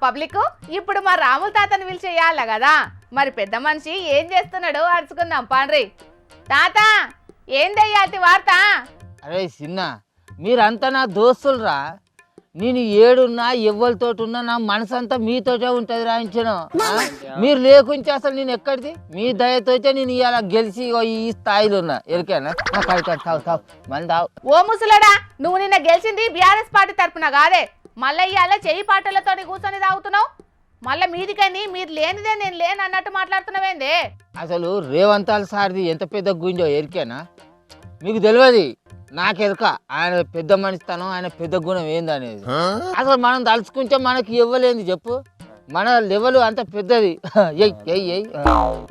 Public ఇప్పుడు మా రాముల తాతని పిలిచేయాల కదా మరి పెద్ద మనిషి ఏం చేస్తున్నాడో అడుచుకుందాం పాండ్రి. తాత ఏందయ్యాతి వార్త? అరే చిన్న మీరంతా నా దోస్తులురా. నేను ఏడున్నా ఎవ్వరితోటి ఉన్నా నా మనసు అంతా మీతోటే ఉంటుంది రాయించను. మీరు లేకుంటే అసలు నేను ఎక్కడిది? మీ దయతోటే నేను ఇలా గెలిచి ఈ స్థాయిలో ఉన్నా. ఎరికేనా మళ్ళీ తావు. ఓ ముసలడా, నువ్వు నిన్న గెలిచింది బీఆర్ఎస్ పార్టీ తరపున కాదే, మళ్ళీ ఇవాళ చెయ్యి పాటలతో కూర్చొని తాగుతున్నావు. మళ్ళీ మీదికని మీరు లేనిదే నేను లేను అన్నట్టు మాట్లాడుతున్నావేందే? అసలు రేవంతాల సార్ది ఎంత పెద్ద గుంజో ఎరికేనా? మీకు తెలియదు, నాకెరక ఆయన పెద్ద మనిషితనం, ఆయన పెద్ద గుణం ఏందనేది. అసలు మనం తలుచుకుంటే మనకి ఇవ్వలేంది చెప్పు, మన లెవెల్ అంత పెద్దది.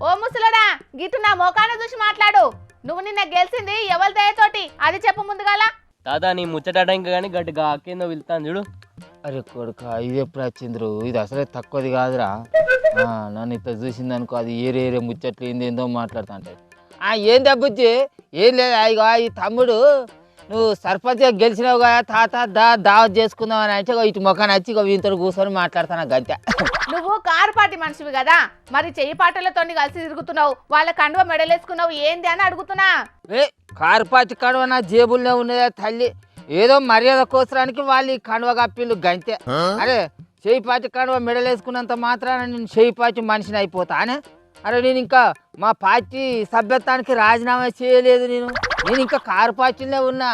ఓ ముసలడా, గిట్టు నా మోకాన్ని చూసి మాట్లాడు. నువ్వు నిన్న గెలిచింది ఎవరి దయతోటి అది చెప్పు ముందుగాల. దాదా నీ ముచ్చట ఇంకా కానీ గట్టిగా అక్కేందో వెళ్తాను చూడు. అరే కొడుక, ఇది ఎప్పుడు వచ్చిందిరు? ఇది అసలే తక్కువది కాదురా. నన్ను ఇట్లా చూసింది అనుకో, అది ఏరే ముచ్చట్లు ఏందేందో మాట్లాడుతా అంటే ఏం దబ్బుచ్చి ఏం లేదు. అయ్యో ఈ తమ్ముడు నువ్వు సర్పంచ్గా గెలిచినావు కదా తాత, దావత్ చేసుకుందాం అని అంటే ఇటు మొఖాన్ని వచ్చి ఇంత కూర్చొని మాట్లాడుతాను గంతే. నువ్వు కారు పార్టీ మనిషివి కదా, మరి చెయ్యి పాటలతో కలిసి తిరుగుతున్నావు, వాళ్ళ కండువ మెడలేసుకున్నావు ఏంది అని అడుగుతున్నా. కారు పార్టీ కడువ నా జేబుల్నే ఉన్నదే తల్లి. ఏదో మర్యాద కోసరానికి వాళ్ళు ఈ కండువ కప్పిళ్ళు గంతే. అరే చెయ్యి పార్టీ కండువ మెడలేసుకున్నంత మాత్రాన నేను చెయ్యి పార్టీ మనిషిని అయిపోతానే? అరే నేను ఇంకా మా పార్టీ సభ్యత్వానికి రాజీనామా చేయలేదు. నేను ఇంకా కారు పార్టీలో ఉన్నా.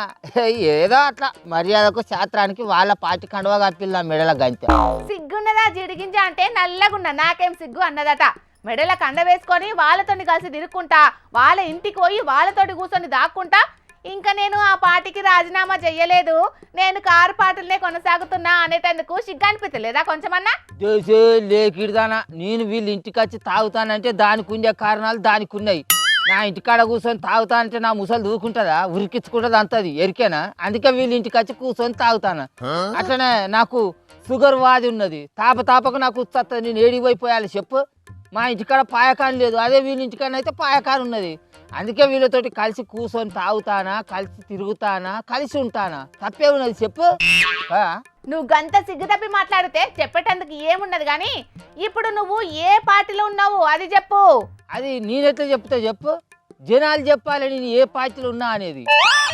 ఏదో అట్లా మర్యాదకు శాస్త్రానికి వాళ్ళ పార్టీ కండువా కప్పిల్లా మెడల గంతే. సిగ్గున్నదా జిడిగింజ అంటే నల్లగున్నా, నాకేం సిగ్గు అన్నదట. మెడల కండ వేసుకొని వాళ్ళతో కలిసి తిరుక్కుంటా, వాళ్ళ ఇంటికి పోయి వాళ్ళతోటి కూర్చొని దాక్కుంటా. ఇంకా నేను ఆ పార్టీకి రాజీనామా చెయ్యలేదు, నేను కారు పార్టీలనే కొనసాగుతున్నా అనేటందుకు సిగ్గు అనిపించలేదా కొంచెమన్నా? లేకిడదానా, నేను వీళ్ళ ఇంటికి వచ్చి తాగుతానంటే దానికి ఉండే కారణాలు దానికి ఉన్నాయి. నా ఇంటికాడ కూర్చొని తాగుతానంటే నా ముసలు దూకుంటుందా? ఉరికించుకుంటుంది అంతది ఎరికేనా? అందుకే వీళ్ళ ఇంటికి వచ్చి కూర్చొని తాగుతాను. అట్లనే నాకు షుగర్ వాది ఉన్నది, తాపకు నాకు ఉత్తత్తది. నేను ఏడిపోయిపోయాలి చెప్పు? మా ఇంటికాడ పాయకాన్ లేదు, అదే వీళ్ళ ఇంటికాడ అయితే పాయకాన్ ఉన్నది. అందుకే వీళ్ళతోటి కలిసి కూర్చొని తాగుతానా, కలిసి తిరుగుతానా, కలిసి ఉంటానా? తప్పే ఉన్నది చెప్పు? నువ్వు గంత సిగ్గు తప్పి మాట్లాడితే చెప్పేటందుకు ఏమున్నది గాని, ఇప్పుడు నువ్వు ఏ పార్టీలో ఉన్నావు అది చెప్పు. అది నేనెట్లా చెప్తా చెప్పు? జనాలు చెప్పాలి నేను ఏ పార్టీలో ఉన్నా అనేది.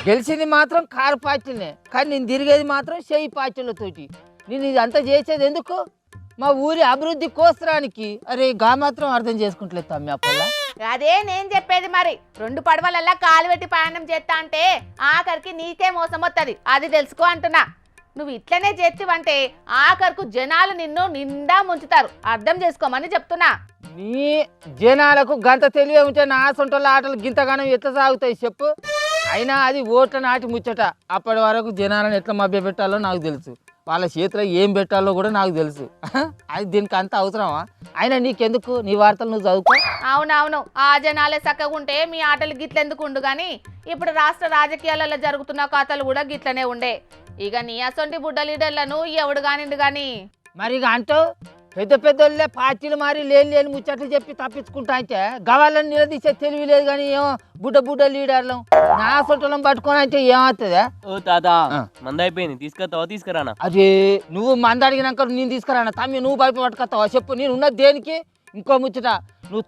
గెలిచింది మాత్రం కారు పార్టీలనే, కానీ నేను తిరిగేది మాత్రం చెయ్యి పార్టీలతోటి. నేను ఇది అంతా చేసేది ఎందుకు? మా ఊరి అభివృద్ధి కోసరానికి. అరే గా మాత్రం అర్థం చేసుకుంటలేదు తమ్మి అప్పల్లా. అదే నేను చెప్పేది, మరి 2 పడవలల్లా కాలు పెట్టి ప్రయాణం చేస్తా అంటే ఆఖరికి నీకే మోసం వస్తుంది, అది తెలుసుకో అంటున్నా. నువ్వు ఇట్లనే చేతివంటే ఆఖరుకు జనాలు నిన్ను నిండా ముంచుతారు, అర్థం చేసుకోమని చెప్తున్నా. నీ జనాలకు గంత తెలివే ఉంటే నా సొంటల ఆటలు గింతగానం ఎట్లా సాగుతాయి చెప్పు? అయినా అది ఓట్ల నాటి ముచ్చట. అప్పటి వరకు జనాలను ఎట్లా మభ్య పెట్టాలో నాకు తెలుసు, వాళ్ళ చేతిలో ఏం పెట్టాలో కూడా నాకు తెలుసు. అది దీనికి అంత అవసరమా? అయినా నీకెందుకు? నీ వార్తలు నువ్వు చదువుకో. అవునవును, ఆ జనాలే చక్కగా ఉంటే మీ ఆటలు గిట్లెందుకు ఉండు గాని, ఇప్పుడు రాష్ట్ర రాజకీయాలలో జరుగుతున్న కథలు కూడా గిట్లనే ఉండే. ఇక నీ అసొంటి బుడ్డ లీడర్లను ఎవడు కానిండు గాని. మరి ఇక అంటావు పెద్ద పెద్దోళ్ళే పార్టీలు మారి లేని ముచ్చట్లు చెప్పి తప్పించుకుంటా అంటే గవాళ్ళని నిలదీసే తెలివి లేదు. కానీ ఏమో బుడ్డ లీడర్లు నా సొంటలం పట్టుకొని అంటే ఏమవుతుందా? ఓ తాత మంద అయిపోయింది, తీసుకొస్తావా? తీసుకురానా? అదే నువ్వు మంద అడిగినాక నేను తీసుకురానా తమ్మి? నువ్వు బయట పట్టుకొస్తావా చెప్పు? నేను ఉన్నది దేనికి? ఇంకో ముచ్చట, నువ్వు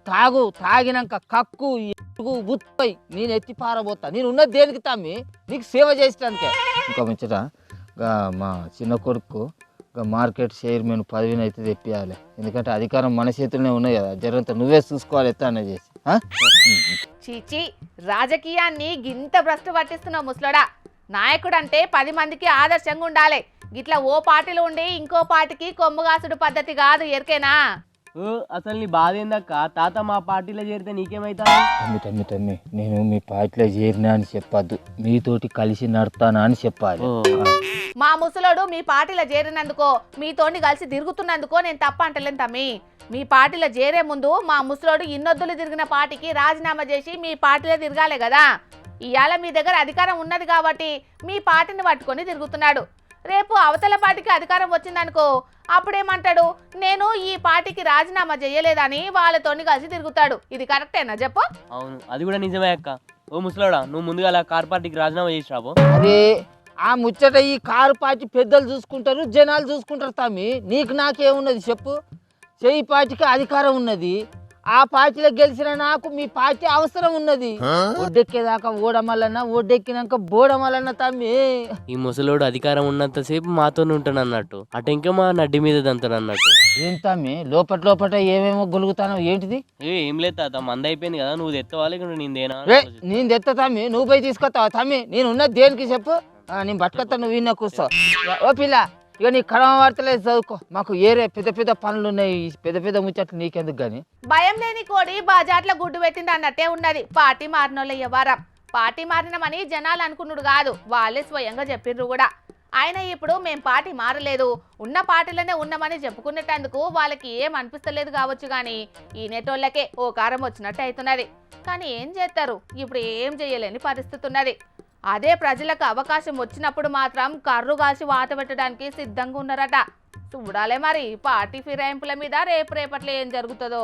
తాగినాక కక్కు ఎరుగు బుత్తపోయి నేను ఎత్తి పారబోతా. నేను ఉన్నది దేనికి తమ్మి? నీకు సేవ చేసేటానికే. ఇంకో ముచ్చట, మా చిన్న కొడుకు మార్కెట్ చైర్మన్ పదవిని అయితే తెప్పియాలి. ఎందుకంటే అధికారం మన చేతుల్లోనే ఉన్నాయి కదా, జరంతా నువ్వే చూసుకోవాలి ఎత్తా అనే చేసి. చీచి, రాజకీయాన్ని గింత భ్రష్టు పట్టిస్తున్నావు ముసలోడా. నాయకుడు అంటే 10 మందికి ఆదర్శంగా ఉండాలి, గిట్లా ఓ పార్టీలో ఉండి ఇంకో పార్టీకి కొమ్ముగాసుడు పద్ధతి కాదు, ఎరికేనా? అసలు నీ బాధ ఏందక్క? తాత మా పార్టీలో చేరితే నీకేమైతా? తమ్మి నేను మీ పార్టీలో చేరినా అని చెప్పద్దు, మీతోటి కలిసి నడుతానా అని చెప్పాలి. మా ముసలోడు మీ పార్టీలో చేరినందుకో, మీతోని కలిసి తిరుగుతున్నందుకో నేను తప్ప అంటలేను తమ్మి. మీ పార్టీలో చేరే ముందు మా ముసలోడు ఇన్నొద్దులు తిరిగిన పార్టీకి రాజీనామా చేసి మీ పార్టీలో తిరగాలే కదా. ఇవాళ మీ దగ్గర అధికారం ఉన్నది కాబట్టి మీ పార్టీని పట్టుకొని తిరుగుతున్నాడు. రేపు అవతల పార్టీకి అధికారం వచ్చిందనుకో, అప్పుడేమంటాడు? నేను ఈ పార్టీకి రాజీనామా చేయలేదని వాళ్ళతోని కలిసి తిరుగుతాడు. ఇది కరెక్టేనా చెప్పు? అవును, అది కూడా నిజమే అక్క. ఓ ముసలాడా, నువ్వు ముందుగా అలా కార్ పార్టీకి రాజీనామా చేసి రాబో. అదే ఆ ముచ్చట ఈ కారు పార్టీ పెద్దలు చూసుకుంటారు, జనాలు చూసుకుంటారు తమ్మి. నీకు నాకేమున్నది చెప్పు? చెయ్యి పార్టీకి అధికారం ఉన్నది. ఆ పార్టీలో గెలిచిన నాకు మీ పార్టీ అవసరం ఉన్నది. ఒడ్డెక్కేదాకా ఓడమల్లన్నా, ఒడ్డెక్కినాక బోడమల్లన్న తమ్మి. ఈ ముసలోడు అధికారం ఉన్నంతసేపు మాతోనే ఉంటాను అన్నట్టు, అటు ఇంకా మా నడ్డి మీద దంతాడు అన్నట్టు. ఏం తమ్మి లోపల ఏమేమో గొలుగుతానో ఏంటిది? ఏం లేదు తాత, మంద అయిపోయింది కదా, నువ్వు తెత్తవాలి నేనేనా. నేను తెస్తా తమ్మి, నువ్వు పోయి తీసుకొస్తావా తమ్మి? నేను ఉన్నది దేనికి చెప్పు? నేను పట్టుకొస్తా, నువ్వు విన్నా కూర్చో. ఓ పిల్ల, ఇక నీ కడమ వార్తలేదు చదువుకో. మాకు ఏరే పెద్ద పెద్ద పనులు ఉన్నాయి, పెద్ద పెద్ద ముచ్చట్లు నీకెందుకు గాని. భయం లేని కోడి బాజాట్ల గుడ్డు పెట్టింది అన్నట్టే ఉన్నది పార్టీ మారినోళ్ళ వ్యవహారం. పార్టీ మారినమని జనాలు అనుకున్నాడు కాదు, వాళ్ళే స్వయంగా చెప్పిండ్రు కూడా. ఆయన ఇప్పుడు మేం పార్టీ మారలేదు, ఉన్న పార్టీలోనే ఉన్నామని చెప్పుకునేటందుకు వాళ్ళకి ఏం అనిపిస్తలేదు కావచ్చు, కానీ ఈ నెటోళ్ళకే ఓ కారం వచ్చినట్టు అవుతున్నది. కానీ ఏం చేస్తారు, ఇప్పుడు ఏం చేయలేని పరిస్థితి ఉన్నది. అదే ప్రజలకు అవకాశం వచ్చినప్పుడు మాత్రం కర్రు కాసి వాత పెట్టడానికి సిద్ధంగా ఉన్నారట. చూడాలే మరి పార్టీ ఫిరాయింపుల మీద రేపట్లో ఏం జరుగుతుందో.